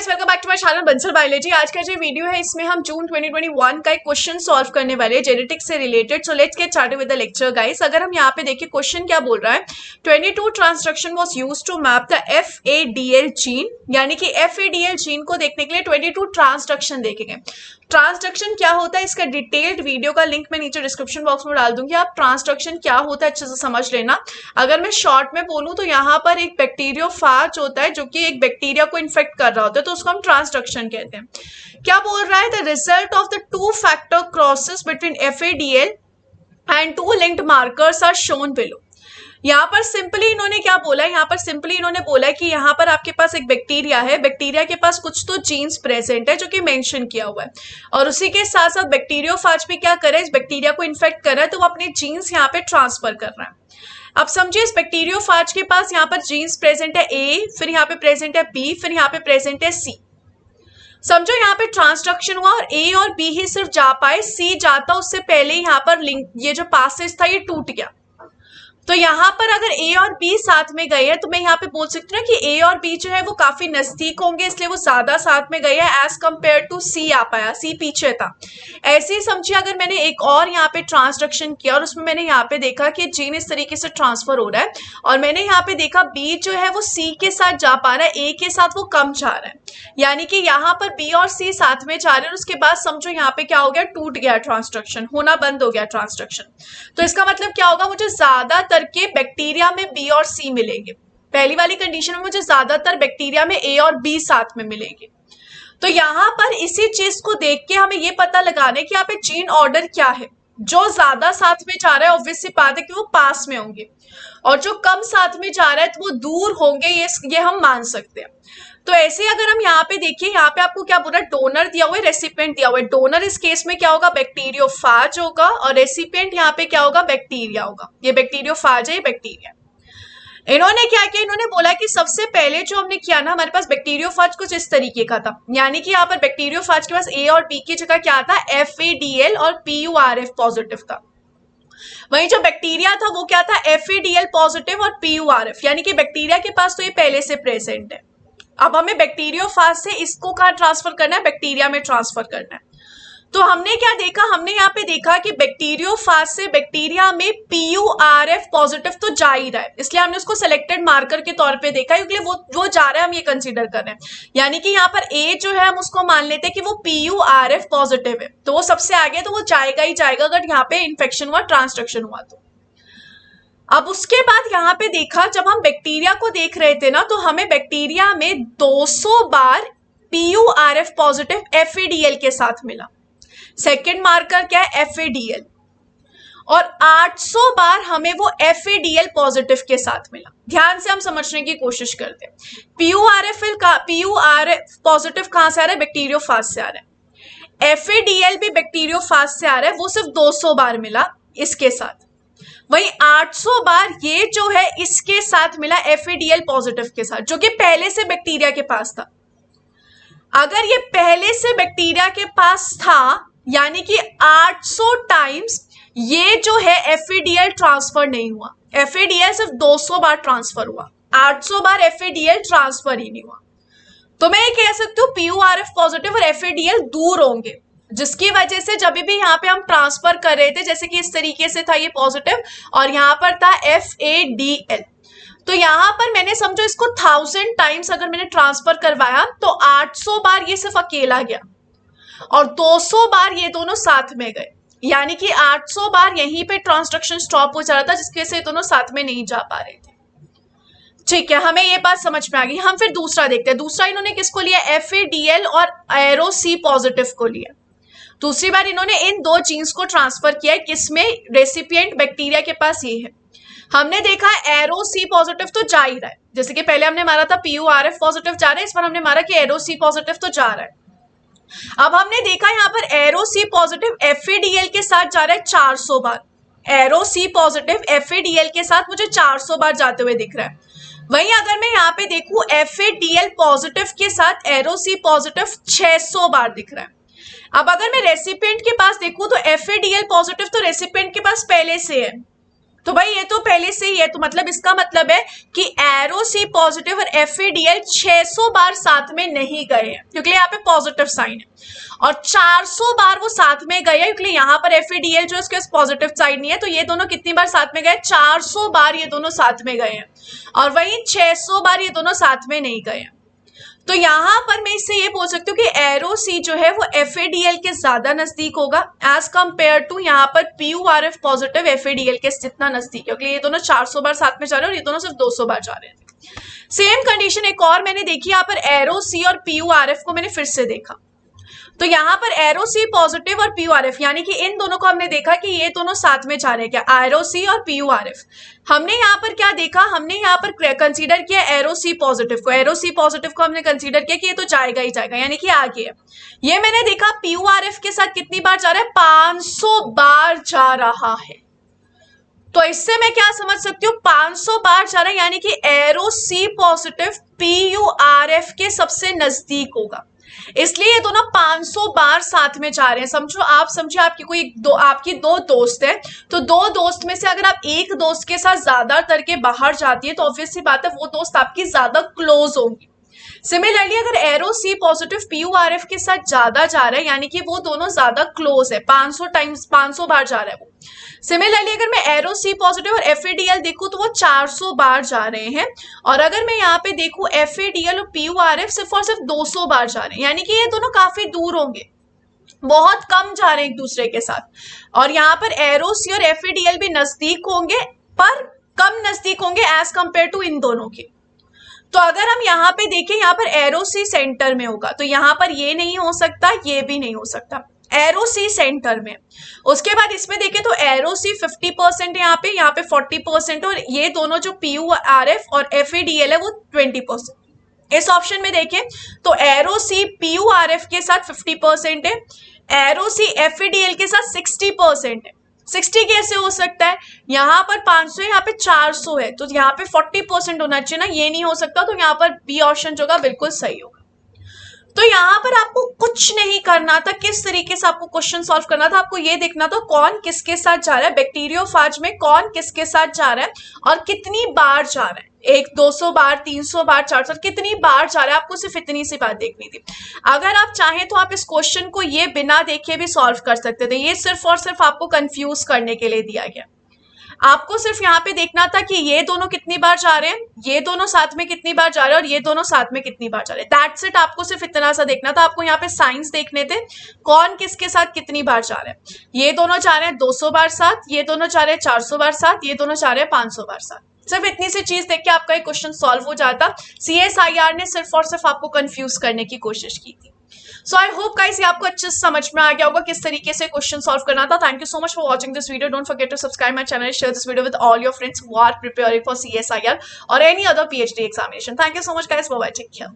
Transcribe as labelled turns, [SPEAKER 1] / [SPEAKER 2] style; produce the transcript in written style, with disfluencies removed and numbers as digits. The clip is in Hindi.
[SPEAKER 1] Guys, welcome back to my channel Bansal biology. आज का जो वीडियो है इसमें हम जून 2021 का एक क्वेश्चन सॉल्व करने वाले हैं जेनेटिक्स से related. So let's get started with the lecture guys. अगर हम यहाँ पे देखिए क्वेश्चन क्या बोल रहा है, 22 transcription was used to map the FADL gene, यानी कि FADL जीन को देखने के लिए 22 ट्रांसक्रिप्शन देखेंगे। ट्रांसडक्शन क्या होता है, इसका डिटेल्ड वीडियो का लिंक मैं नीचे डिस्क्रिप्शन बॉक्स में डाल दूंगी। आप ट्रांसडक्शन क्या होता है अच्छे से समझ लेना। अगर मैं शॉर्ट में बोलूं तो यहाँ पर एक बैक्टीरियोफाज होता है जो कि एक बैक्टीरिया को इन्फेक्ट कर रहा होता है, तो उसको हम ट्रांसडक्शन कहते हैं। क्या बोल रहा है, the result of the 2 factor crosses between FADL and 2 linked markers are shown below. यहाँ पर सिंपली इन्होंने क्या बोला है, यहाँ पर सिंपली इन्होंने बोला है कि यहाँ पर आपके पास एक बैक्टीरिया है, बैक्टीरिया के पास कुछ तो जीन्स प्रेजेंट है जो कि मेंशन किया हुआ है, और उसी के साथ साथ बैक्टीरियोफाज भी क्या कर रहा है, इस बैक्टीरिया को इन्फेक्ट कर रहा है, तो वो अपने जीन्स यहाँ पे ट्रांसफर कर रहा है। अब समझिए इस बैक्टीरियोफाज के पास यहाँ पर जीन्स प्रेजेंट है A, फिर यहाँ पे प्रेजेंट है B, फिर यहाँ पे प्रेजेंट है C। समझो यहाँ पे ट्रांसडक्शन हुआ और A और B ही सिर्फ जा पाए, C जाता उससे पहले यहाँ पर लिंक, ये जो पासेज था ये टूट गया। तो यहाँ पर अगर A और B साथ में गए हैं तो मैं यहाँ पे बोल सकती हूँ कि A और B जो है वो काफी नजदीक होंगे, इसलिए वो ज्यादा साथ में गए हैं एज कम्पेयर टू C आ पाया, C पीछे था। ऐसे ही समझिए अगर मैंने एक और यहाँ पे ट्रांसडक्शन किया और उसमें मैंने यहाँ पे देखा कि जीन इस तरीके से ट्रांसफर हो रहा है और मैंने यहाँ पे देखा B जो है वो C के साथ जा पा रहा है, A के साथ वो कम जा रहा है, यानी कि यहाँ पर B और C साथ में जा रहे हैं। उसके बाद समझो यहाँ पे क्या हो गया, टूट गया, ट्रांसडक्शन होना बंद हो गया ट्रांसडक्शन। तो इसका मतलब क्या होगा, मुझे ज्यादातर के बैक्टीरिया में B और C मिलेंगे। पहली वाली कंडीशन में मुझे ज्यादातर बैक्टीरिया में A और B साथ में मिलेंगे। तो यहाँ पर इसी चीज को देख के हमें ये पता लगाना है कि यहाँ पे जीन ऑर्डर क्या है। जो ज्यादा साथ में जा रहा है ऑब्वियस सी बात है कि वो पास में होंगे, और जो कम साथ में जा रहा है तो वो दूर होंगे, ये हम मान सकते हैं। तो ऐसे अगर हम यहाँ पे देखिए, यहाँ पे आपको क्या बोल रहा है, डोनर दिया हुआ है, रेसिपिएंट दिया हुआ है। डोनर इस केस में क्या होगा, बैक्टीरियोफाज होगा, और रेसिपिएंट यहाँ पे क्या होगा, बैक्टीरिया होगा। ये बैक्टीरियोफाज है, ये बैक्टीरिया। इन्होंने क्या किया, इन्होंने बोला कि सबसे पहले जो हमने किया ना, हमारे पास बैक्टीरियोफाज कुछ इस तरीके का था, यानी कि यहाँ पर बैक्टीरियोफाज के पास A और B की जगह क्या था, FADL और PURF पॉजिटिव था। वहीं जो बैक्टीरिया था वो क्या था, FADL पॉजिटिव और PURF, यानी कि बैक्टीरिया के पास तो ये पहले से प्रेजेंट है। अब हमें बैक्टीरियोफाज से इसको कहाँ ट्रांसफर करना है, बैक्टीरिया में ट्रांसफर करना है। तो हमने क्या देखा, हमने यहाँ पे देखा कि बैक्टीरियोफाज से बैक्टीरिया में PURF पॉजिटिव तो जा ही रहा है, इसलिए हमने उसको सिलेक्टेड मार्कर के तौर पे देखा, क्योंकि वो जा रहा है, हम ये कंसीडर कर रहे हैं। यानी कि यहाँ पर A जो है हम उसको मान लेते हैं कि वो PURF पॉजिटिव है, तो वो सबसे आगे, तो वो जाएगा ही जाएगा अगर यहाँ पे इन्फेक्शन हुआ, ट्रांसडक्शन हुआ तो। अब उसके बाद यहाँ पे देखा, जब हम बैक्टीरिया को देख रहे थे ना, तो हमें बैक्टीरिया में 200 बार PURF पॉजिटिव FADL के साथ मिला। सेकेंड मार्कर क्या है, FADL, और 800 बार हमें वो FADL पॉजिटिव के साथ मिला। ध्यान से हम समझने की कोशिश करते हैं। PURF पॉजिटिव कहां से आ रहा है, बैक्टीरियोफाज से आ रहा है। FADL भी बैक्टीरियोफाज से आ रहा है, वो सिर्फ 200 बार मिला इसके साथ। वही 800 बार ये जो है इसके साथ मिला FADL पॉजिटिव के साथ, जो कि पहले से बैक्टीरिया के पास था। अगर ये पहले से बैक्टीरिया के पास था, यानी कि 800 टाइम्स ये जो है FADL ट्रांसफर नहीं हुआ। FADL सिर्फ 200 बार ट्रांसफर हुआ, 800 बार FADL ट्रांसफर ही नहीं हुआ। तो मैं ये कह सकती हूँ PURF पॉजिटिव और FADL दूर होंगे, जिसकी वजह से जब भी यहाँ पे हम ट्रांसफर कर रहे थे, जैसे कि इस तरीके से था ये पॉजिटिव और यहाँ पर था FADL, तो यहाँ पर मैंने समझो इसको 1000 टाइम्स अगर मैंने ट्रांसफर करवाया तो 800 बार ये सिर्फ अकेला गया और 200 बार ये दोनों साथ में गए, यानी कि 800 बार यहीं पे ट्रांसडक्शन स्टॉप हो जा रहा था, जिसकी वजह से ये दोनों साथ में नहीं जा पा रहे थे। ठीक है, हमें ये बात समझ में आ गई। हम फिर दूसरा देखते हैं। दूसरा इन्होंने किसको लिया, FADL और ARO-C पॉजिटिव को लिया। दूसरी बार इन्होंने इन 2 जीन्स को ट्रांसफर किया है, किसमें, रेसिपिएंट बैक्टीरिया के पास ये है। हमने देखा ARO-C पॉजिटिव तो जा ही रहा है, जैसे कि पहले हमने मारा था PURF पॉजिटिव जा रहा है, इस बार हमने मारा कि ARO-C पॉजिटिव तो जा रहा है। अब हमने देखा यहाँ पर ARO-C पॉजिटिव FADL के साथ जा रहा है 400 बार। ARO-C पॉजिटिव FADL के साथ मुझे 400 बार जाते हुए दिख रहा है। वहीं अगर मैं यहाँ पे देखूं FADL पॉजिटिव के साथ ARO-C पॉजिटिव 600 बार दिख रहा है। अब अगर मैं रेसिपिएंट के पास देखूं तो FADL पॉजिटिव तो रेसिपिएंट के पास पहले से है, तो भाई ये तो पहले से ही है, तो मतलब इसका मतलब है कि एरो सी पॉजिटिव और FADL 600 बार साथ में नहीं गए हैं, क्योंकि यहाँ पे पॉजिटिव साइन है, और 400 बार वो साथ में गए हैं, क्योंकि यहाँ पर FADL जो उसके पॉजिटिव साइन नहीं है, तो ये दोनों कितनी बार साथ में गए, 400 बार ये दोनों साथ में गए हैं, और वही 600 बार ये दोनों साथ में नहीं गए हैं। तो यहां पर मैं इससे ये बोल सकती हूँ कि एरो सी जो है वो FADL के ज्यादा नजदीक होगा एज कंपेयर टू यहाँ पर PURF पॉजिटिव FADL के जितना नजदीक है, क्योंकि ये दोनों 400 बार साथ में जा रहे हैं और ये दोनों सिर्फ 200 बार जा रहे हैं। सेम कंडीशन एक और मैंने देखी, यहाँ पर एरो सी और PURF को मैंने फिर से देखा, तो यहाँ पर एरो सी पॉजिटिव और PURF यानी कि इन दोनों को हमने देखा कि ये दोनों साथ में जा रहे हैं, क्या एरो सी और PURF। हमने यहाँ पर क्या देखा, हमने यहाँ पर कंसीडर किया एरो सी पॉजिटिव को, एरो सी पॉजिटिव को हमने कंसीडर किया कि ये तो जाएगा ही जाएगा, यानी कि आगे है। ये मैंने देखा PURF के साथ कितनी बार जा रहा है, 500 बार जा रहा है। तो इससे मैं क्या समझ सकती हूँ, 500 बार जा रहा है, यानी कि एरो सी पॉजिटिव PURF के सबसे नजदीक होगा, इसलिए ये दोनों 500 बार साथ में जा रहे हैं। समझो, आप समझे आपकी दो दोस्त है, तो दो दोस्त में से अगर आप एक दोस्त के साथ ज्यादातर के बाहर जाती है तो ऑब्वियस सी बात है वो दोस्त आपकी ज्यादा क्लोज होंगी। सिमिलरली अगर एरो सी पॉजिटिव PURF के साथ ज्यादा जा रहा है, यानी कि वो दोनों ज्यादा क्लोज है, 500 बार जा रहा है वो। सिमिलरली अगर मैं एरो सी पॉजिटिव और FADL देखूं तो वो 400 बार जा रहे हैं, और अगर मैं यहाँ पे देखूं FADL और PURF सिर्फ और सिर्फ 200 बार जा रहे हैं, यानी कि ये दोनों काफी दूर होंगे, बहुत कम जा रहे हैं एक दूसरे के साथ। और यहाँ पर एरो सी और FADL भी नजदीक होंगे पर कम नजदीक होंगे एज कंपेयर टू इन दोनों के। तो अगर हम यहाँ पे देखें, यहाँ पर एरो सी सेंटर में होगा, तो यहाँ पर ये नहीं हो सकता, ये भी नहीं हो सकता, एरो सी सेंटर में। उसके बाद इसमें देखें तो एरो सी 50% है, यहाँ पे 40%, और ये दोनों जो PURF और FADL है वो 20%। इस ऑप्शन में देखें तो एरो सी PURF के साथ 50% है, एरो सी FADL के साथ 60% है। 60 कैसे हो सकता है, यहाँ पर 500 है, यहाँ पे 400 है, तो यहाँ पे 40% होना चाहिए ना, ये नहीं हो सकता, तो यहाँ पर बी ऑप्शन जो होगा बिल्कुल सही होगा। तो यहाँ पर आपको कुछ नहीं करना था, किस तरीके से आपको क्वेश्चन सॉल्व करना था, आपको ये देखना था कौन किसके साथ जा रहा है, बैक्टीरियोफाज में कौन किसके साथ जा रहा है और कितनी बार जा रहा है, 200 बार, 300 बार, 400, कितनी बार जा रहा है, आपको सिर्फ इतनी सी बात देखनी थी। अगर आप चाहें तो आप इस क्वेश्चन को ये बिना देखे भी सॉल्व कर सकते थे, ये सिर्फ और सिर्फ आपको कंफ्यूज करने के लिए दिया गया। आपको सिर्फ यहाँ पे देखना था कि ये दोनों कितनी बार जा रहे हैं, ये दोनों साथ में कितनी बार जा रहे हैं और ये दोनों साथ में कितनी बार जा रहे हैं, दैट्स इट। आपको सिर्फ इतना सा देखना था। आपको यहाँ पे साइंस देखने थे, कौन किसके साथ कितनी बार जा रहे हैं। ये दोनों जा रहे हैं 200 बार साथ, ये दोनों जा रहे हैं 400 बार साथ, ये दोनों जा रहे हैं 500 बार साथ। सिर्फ इतनी सी चीज देख के आपका एक क्वेश्चन सॉल्व हो जाता। CSIR ने सिर्फ और सिर्फ आपको कंफ्यूज करने की कोशिश की थी। सो आई होप गाइस ये आपको अच्छे से समझ में आ गया होगा किस तरीके से क्वेश्चन सॉल्व करना था। Thank you so much for watching this video. Don't forget to subscribe my channel, share this video with all your friends who are preparing for CSIR और any other PhD examination. Thank you so much guys, bye bye, take care.